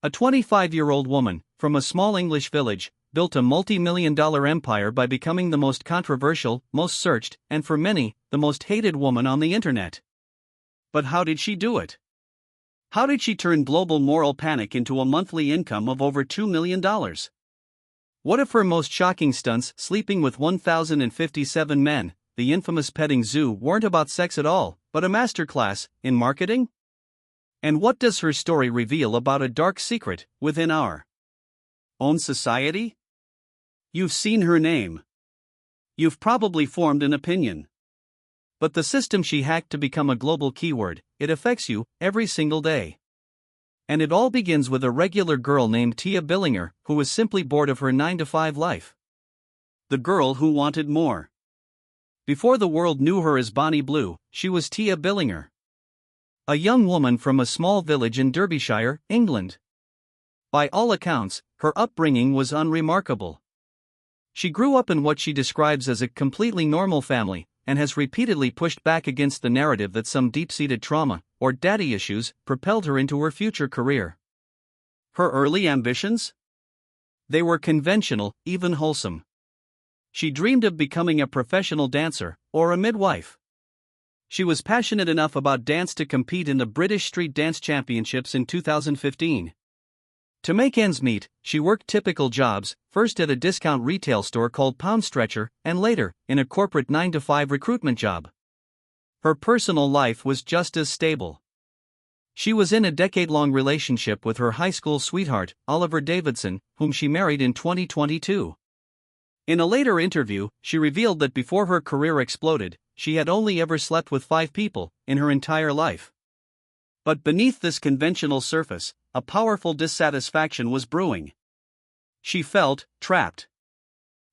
A 25-year-old woman, from a small English village, built a multi-million-dollar empire by becoming the most controversial, most searched, and for many, the most hated woman on the internet. But how did she do it? How did she turn global moral panic into a monthly income of over $2 million? What if her most shocking stunts, sleeping with 1,057 men, the infamous petting zoo, weren't about sex at all, but a masterclass in marketing? And what does her story reveal about a dark secret within our own society? You've seen her name. You've probably formed an opinion. But the system she hacked to become a global keyword, it affects you every single day. And it all begins with a regular girl named Tate Billinger, who was simply bored of her 9-to-5 life. The girl who wanted more. Before the world knew her as Bonnie Blue, she was Tate Billinger. A young woman from a small village in Derbyshire, England. By all accounts, her upbringing was unremarkable. She grew up in what she describes as a completely normal family, and has repeatedly pushed back against the narrative that some deep-seated trauma, or daddy issues, propelled her into her future career. Her early ambitions? They were conventional, even wholesome. She dreamed of becoming a professional dancer, or a midwife. She was passionate enough about dance to compete in the British Street Dance Championships in 2015. To make ends meet, she worked typical jobs, first at a discount retail store called Pound Stretcher, and later, in a corporate 9-to-5 recruitment job. Her personal life was just as stable. She was in a decade-long relationship with her high school sweetheart, Oliver Davidson, whom she married in 2022. In a later interview, she revealed that before her career exploded, she had only ever slept with 5 people in her entire life. But beneath this conventional surface, a powerful dissatisfaction was brewing. She felt trapped.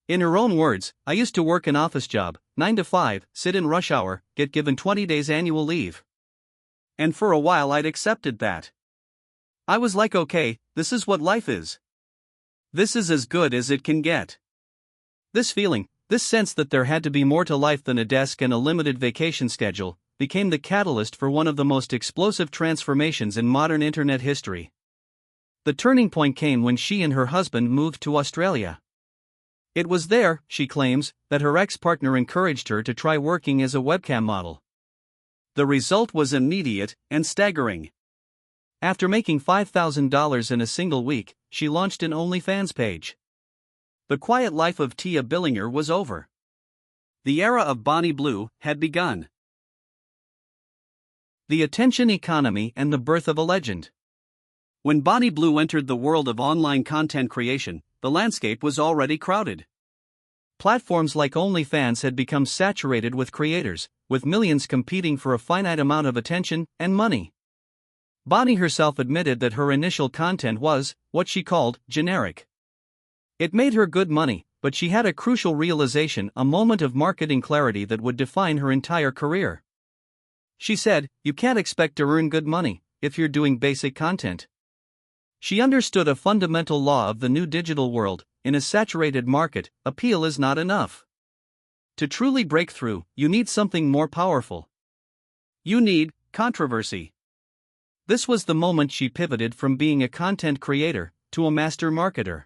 In her own words, "I used to work an office job, 9 to 5, sit in rush hour, get given 20 days annual leave. And for a while I'd accepted that. I was like, okay, this is what life is. This is as good as it can get." This feeling, this sense that there had to be more to life than a desk and a limited vacation schedule, became the catalyst for one of the most explosive transformations in modern internet history. The turning point came when she and her husband moved to Australia. It was there, she claims, that her ex-partner encouraged her to try working as a webcam model. The result was immediate and staggering. After making $5,000 in a single week, she launched an OnlyFans page. The quiet life of Tate Billinger was over. The era of Bonnie Blue had begun. The attention economy and the birth of a legend. When Bonnie Blue entered the world of online content creation, the landscape was already crowded. Platforms like OnlyFans had become saturated with creators, with millions competing for a finite amount of attention and money. Bonnie herself admitted that her initial content was what she called generic. It made her good money, but she had a crucial realization, a moment of marketing clarity that would define her entire career. She said, "You can't expect to earn good money if you're doing basic content." She understood a fundamental law of the new digital world: in a saturated market, appeal is not enough. To truly break through, you need something more powerful. You need controversy. This was the moment she pivoted from being a content creator to a master marketer.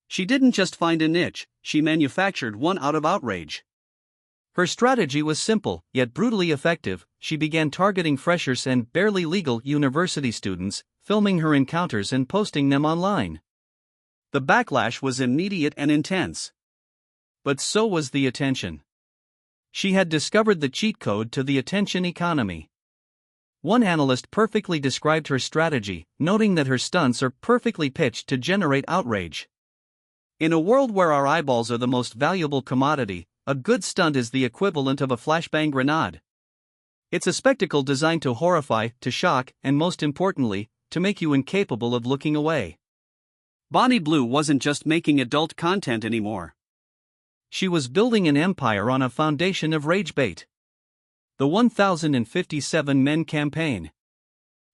She didn't just find a niche, she manufactured one out of outrage. Her strategy was simple, yet brutally effective. She began targeting freshers and barely legal university students, filming her encounters and posting them online. The backlash was immediate and intense. But so was the attention. She had discovered the cheat code to the attention economy. One analyst perfectly described her strategy, noting that her stunts are perfectly pitched to generate outrage. In a world where our eyeballs are the most valuable commodity, a good stunt is the equivalent of a flashbang grenade. It's a spectacle designed to horrify, to shock, and most importantly, to make you incapable of looking away. Bonnie Blue wasn't just making adult content anymore. She was building an empire on a foundation of rage bait. The 1057 Men campaign.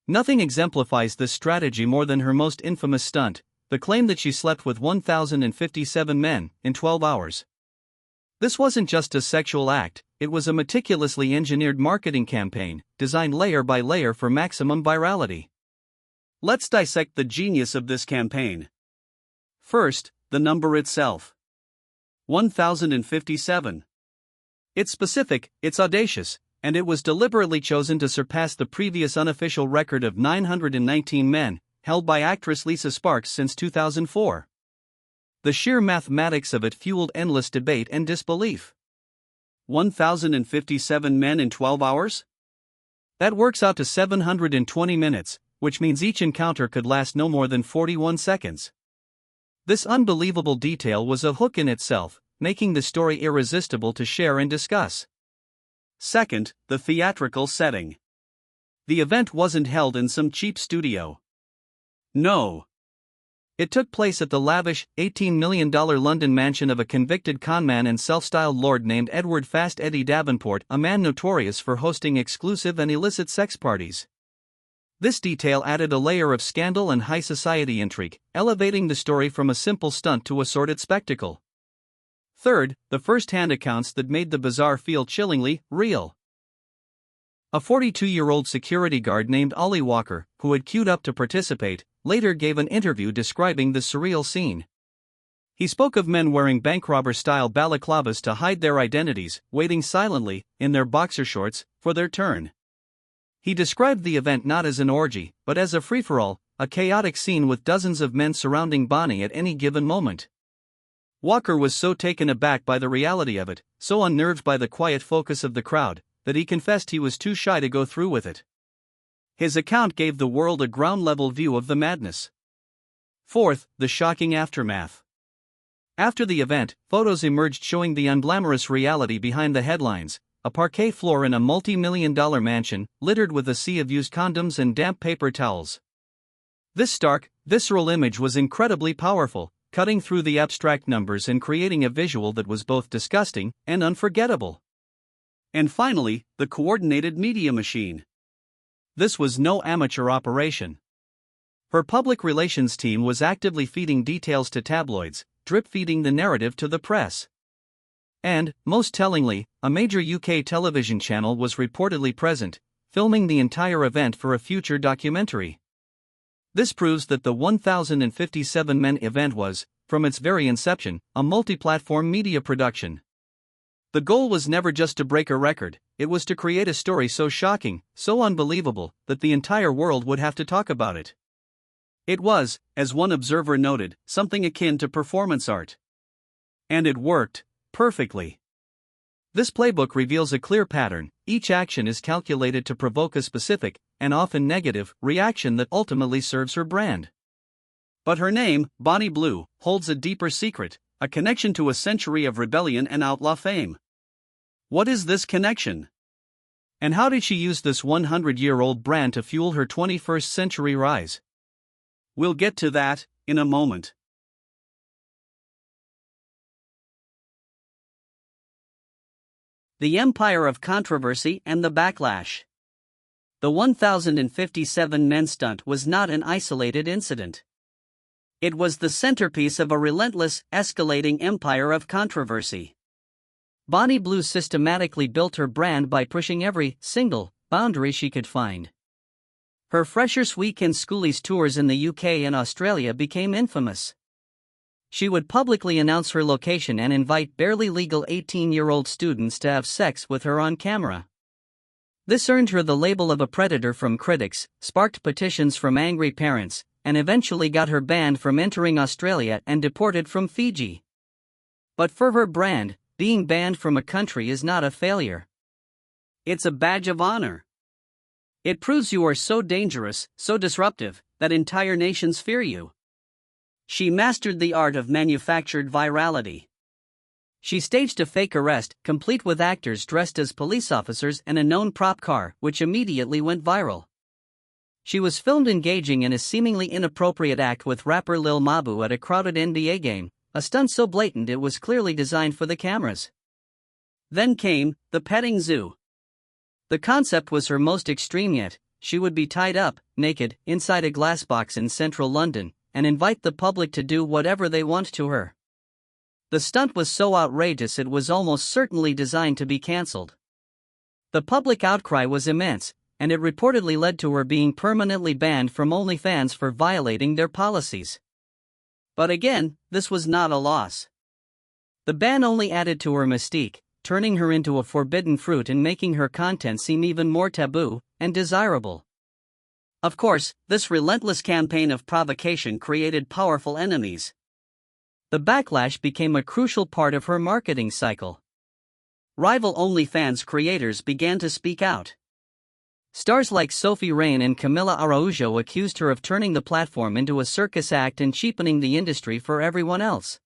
Nothing exemplifies this strategy more than her most infamous stunt, the claim that she slept with 1057 men in 12 hours. This wasn't just a sexual act, it was a meticulously engineered marketing campaign, designed layer by layer for maximum virality. Let's dissect the genius of this campaign. First, the number itself. 1057. It's specific, it's audacious, and it was deliberately chosen to surpass the previous unofficial record of 919 men, held by actress Lisa Sparks since 2004. The sheer mathematics of it fueled endless debate and disbelief. 1,057 men in 12 hours? That works out to 720 minutes, which means each encounter could last no more than 41 seconds. This unbelievable detail was a hook in itself, making the story irresistible to share and discuss. Second, the theatrical setting. The event wasn't held in some cheap studio. No. It took place at the lavish, $18 million London mansion of a convicted conman and self-styled lord named Edward Fast Eddie Davenport, a man notorious for hosting exclusive and illicit sex parties. This detail added a layer of scandal and high society intrigue, elevating the story from a simple stunt to a sordid spectacle. Third, the first-hand accounts that made the bazaar feel chillingly real. A 42-year-old security guard named Ollie Walker, who had queued up to participate, later gave an interview describing the surreal scene. He spoke of men wearing bank robber-style balaclavas to hide their identities, waiting silently, in their boxer shorts, for their turn. He described the event not as an orgy, but as a free-for-all, a chaotic scene with dozens of men surrounding Bonnie at any given moment. Walker was so taken aback by the reality of it, so unnerved by the quiet focus of the crowd, that he confessed he was too shy to go through with it. His account gave the world a ground-level view of the madness. Fourth, the shocking aftermath. After the event, photos emerged showing the unglamorous reality behind the headlines: a parquet floor in a multi-million-dollar mansion, littered with a sea of used condoms and damp paper towels. This stark, visceral image was incredibly powerful, cutting through the abstract numbers and creating a visual that was both disgusting and unforgettable. And finally, the coordinated media machine. This was no amateur operation. Her public relations team was actively feeding details to tabloids, drip-feeding the narrative to the press. And, most tellingly, a major UK television channel was reportedly present, filming the entire event for a future documentary. This proves that the 1057 Men event was, from its very inception, a multi-platform media production. The goal was never just to break a record, it was to create a story so shocking, so unbelievable, that the entire world would have to talk about it. It was, as one observer noted, something akin to performance art. And it worked perfectly. This playbook reveals a clear pattern: each action is calculated to provoke a specific, and often negative, reaction that ultimately serves her brand. But her name, Bonnie Blue, holds a deeper secret: a connection to a century of rebellion and outlaw fame. What is this connection? And how did she use this 100-year-old brand to fuel her 21st century rise? We'll get to that in a moment. The Empire of Controversy and the Backlash. The 1057 Men stunt was not an isolated incident. It was the centerpiece of a relentless, escalating empire of controversy. Bonnie Blue systematically built her brand by pushing every single boundary she could find. Her Freshers' Week and Schoolies tours in the UK and Australia became infamous. She would publicly announce her location and invite barely legal 18-year-old students to have sex with her on camera. This earned her the label of a predator from critics, sparked petitions from angry parents, and eventually got her banned from entering Australia and deported from Fiji. But for her brand, being banned from a country is not a failure. It's a badge of honor. It proves you are so dangerous, so disruptive, that entire nations fear you. She mastered the art of manufactured virality. She staged a fake arrest, complete with actors dressed as police officers and a known prop car, which immediately went viral. She was filmed engaging in a seemingly inappropriate act with rapper Lil Mabu at a crowded NBA game, a stunt so blatant it was clearly designed for the cameras. Then came the petting zoo. The concept was her most extreme yet. She would be tied up, naked, inside a glass box in central London, and invite the public to do whatever they want to her. The stunt was so outrageous it was almost certainly designed to be cancelled. The public outcry was immense, and it reportedly led to her being permanently banned from OnlyFans for violating their policies. But again, this was not a loss. The ban only added to her mystique, turning her into a forbidden fruit and making her content seem even more taboo and desirable. Of course, this relentless campaign of provocation created powerful enemies. The backlash became a crucial part of her marketing cycle. Rival OnlyFans creators began to speak out. Stars like Sophie Rain and Camila Araujo accused her of turning the platform into a circus act and cheapening the industry for everyone else.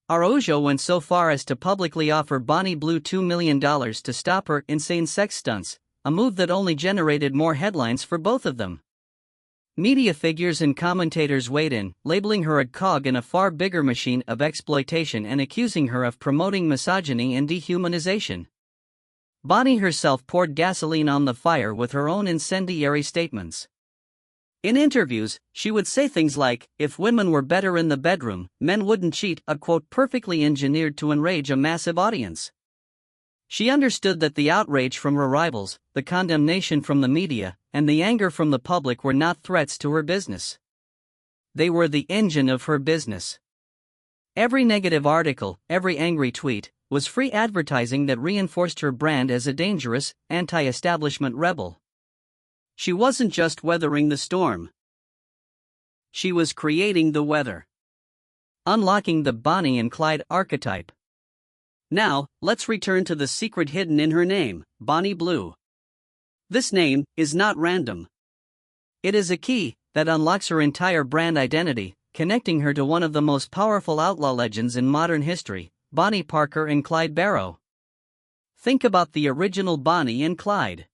Araujo went so far as to publicly offer Bonnie Blue $2 million to stop her insane sex stunts, a move that only generated more headlines for both of them. Media figures and commentators weighed in, labeling her a cog in a far bigger machine of exploitation and accusing her of promoting misogyny and dehumanization. Bonnie herself poured gasoline on the fire with her own incendiary statements. In interviews, she would say things like, "If women were better in the bedroom, men wouldn't cheat," a quote perfectly engineered to enrage a massive audience. She understood that the outrage from her rivals, the condemnation from the media, and the anger from the public were not threats to her business. They were the engine of her business. Every negative article, every angry tweet, was free advertising that reinforced her brand as a dangerous, anti-establishment rebel. She wasn't just weathering the storm. She was creating the weather. Unlocking the Bonnie and Clyde archetype. Now, let's return to the secret hidden in her name, Bonnie Blue. This name is not random. It is a key that unlocks her entire brand identity, connecting her to one of the most powerful outlaw legends in modern history, Bonnie Parker and Clyde Barrow. Think about the original Bonnie and Clyde.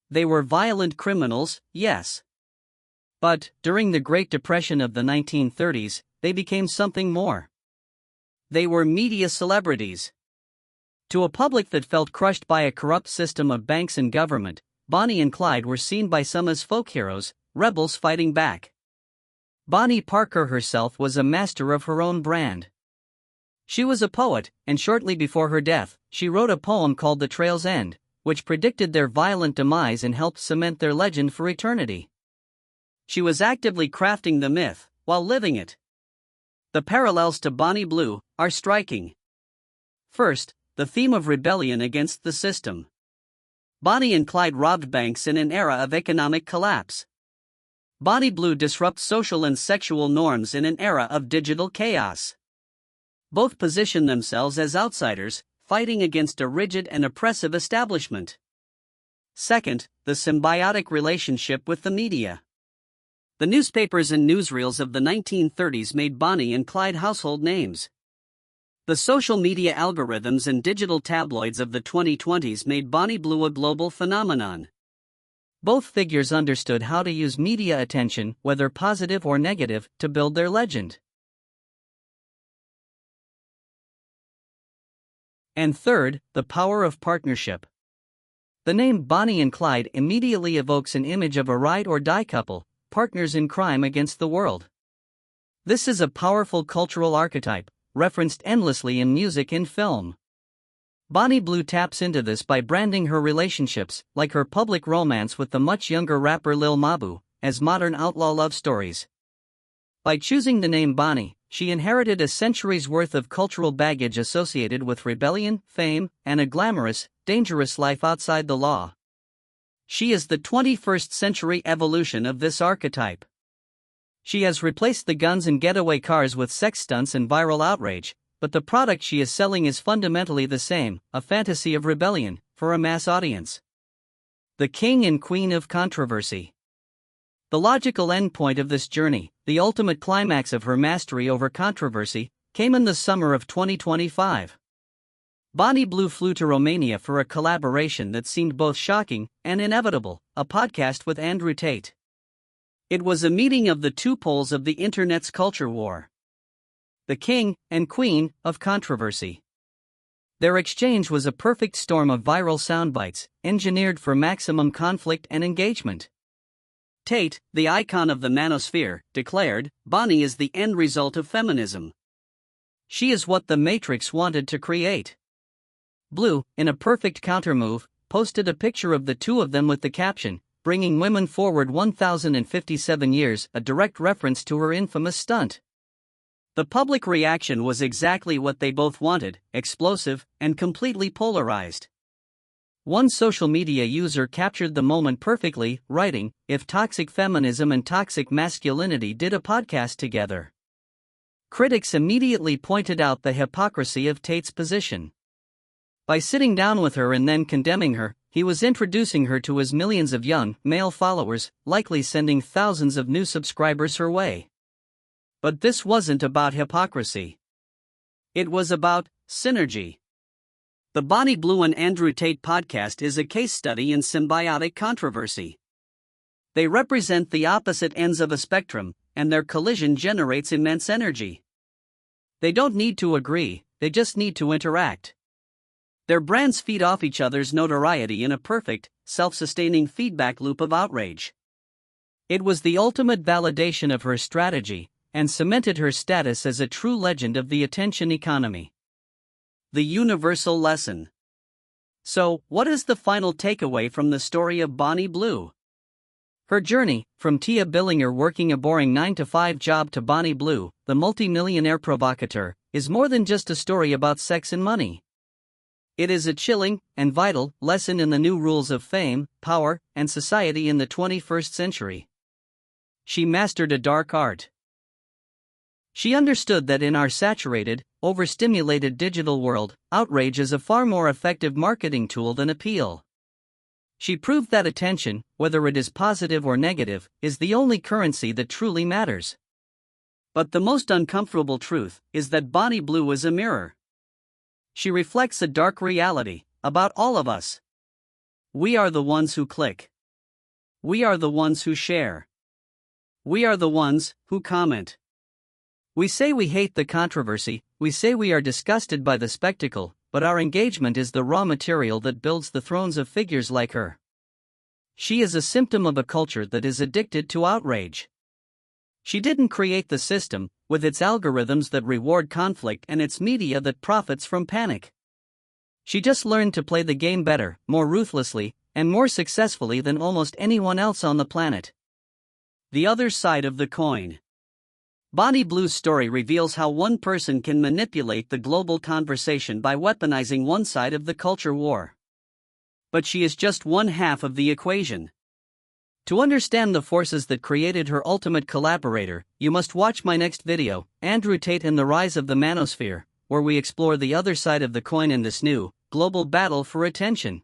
They were violent criminals, yes. But, during the Great Depression of the 1930s, they became something more. They were media celebrities. To a public that felt crushed by a corrupt system of banks and government, Bonnie and Clyde were seen by some as folk heroes, rebels fighting back. Bonnie Parker herself was a master of her own brand. She was a poet, and shortly before her death, she wrote a poem called The Trail's End, which predicted their violent demise and helped cement their legend for eternity. She was actively crafting the myth, while living it. The parallels to Bonnie Blue are striking. First, the theme of rebellion against the system. Bonnie and Clyde robbed banks in an era of economic collapse. Bonnie Blue disrupts social and sexual norms in an era of digital chaos. Both position themselves as outsiders, fighting against a rigid and oppressive establishment. Second, the symbiotic relationship with the media. The newspapers and newsreels of the 1930s made Bonnie and Clyde household names. The social media algorithms and digital tabloids of the 2020s made Bonnie Blue a global phenomenon. Both figures understood how to use media attention, whether positive or negative, to build their legend. And third, the power of partnership. The name Bonnie and Clyde immediately evokes an image of a ride-or-die couple, partners in crime against the world. This is a powerful cultural archetype, referenced endlessly in music and film. Bonnie Blue taps into this by branding her relationships, like her public romance with the much younger rapper Lil Mabu, as modern outlaw love stories. By choosing the name Bonnie, she inherited a century's worth of cultural baggage associated with rebellion, fame, and a glamorous, dangerous life outside the law. She is the 21st century evolution of this archetype. She has replaced the guns and getaway cars with sex stunts and viral outrage, but the product she is selling is fundamentally the same, a fantasy of rebellion, for a mass audience. The king and queen of controversy. The logical endpoint of this journey, the ultimate climax of her mastery over controversy, came in the summer of 2025. Bonnie Blue flew to Romania for a collaboration that seemed both shocking and inevitable, a podcast with Andrew Tate. It was a meeting of the two poles of the internet's culture war. The king and queen of controversy. Their exchange was a perfect storm of viral soundbites, engineered for maximum conflict and engagement. Tate, the icon of the manosphere, declared, "Bonnie is the end result of feminism. She is what the Matrix wanted to create." Blue, in a perfect countermove, posted a picture of the two of them with the caption, "Bringing women forward 1,057 years," a direct reference to her infamous stunt. The public reaction was exactly what they both wanted, explosive and completely polarized. One social media user captured the moment perfectly, writing, "If toxic feminism and toxic masculinity did a podcast together." Critics immediately pointed out the hypocrisy of Tate's position. By sitting down with her and then condemning her, he was introducing her to his millions of young, male followers, likely sending thousands of new subscribers her way. But this wasn't about hypocrisy. It was about synergy. The Bonnie Blue and Andrew Tate podcast is a case study in symbiotic controversy. They represent the opposite ends of a spectrum, and their collision generates immense energy. They don't need to agree, they just need to interact. Their brands feed off each other's notoriety in a perfect, self-sustaining feedback loop of outrage. It was the ultimate validation of her strategy, and cemented her status as a true legend of the attention economy. The universal lesson. So, what is the final takeaway from the story of Bonnie Blue? Her journey, from Tia Billinger working a boring 9-to-5 job to Bonnie Blue, the multi-millionaire provocateur, is more than just a story about sex and money. It is a chilling and vital lesson in the new rules of fame, power, and society in the 21st century. She mastered a dark art. She understood that in our saturated, overstimulated digital world, outrage is a far more effective marketing tool than appeal. She proved that attention, whether it is positive or negative, is the only currency that truly matters. But the most uncomfortable truth is that Bonnie Blue is a mirror. She reflects a dark reality about all of us. We are the ones who click. We are the ones who share. We are the ones who comment. We say we hate the controversy, we say we are disgusted by the spectacle, but our engagement is the raw material that builds the thrones of figures like her. She is a symptom of a culture that is addicted to outrage. She didn't create the system, with its algorithms that reward conflict and its media that profits from panic. She just learned to play the game better, more ruthlessly, and more successfully than almost anyone else on the planet. The other side of the coin. Bonnie Blue's story reveals how one person can manipulate the global conversation by weaponizing one side of the culture war. But she is just one half of the equation. To understand the forces that created her ultimate collaborator, you must watch my next video, Andrew Tate and the Rise of the Manosphere, where we explore the other side of the coin in this new, global battle for attention.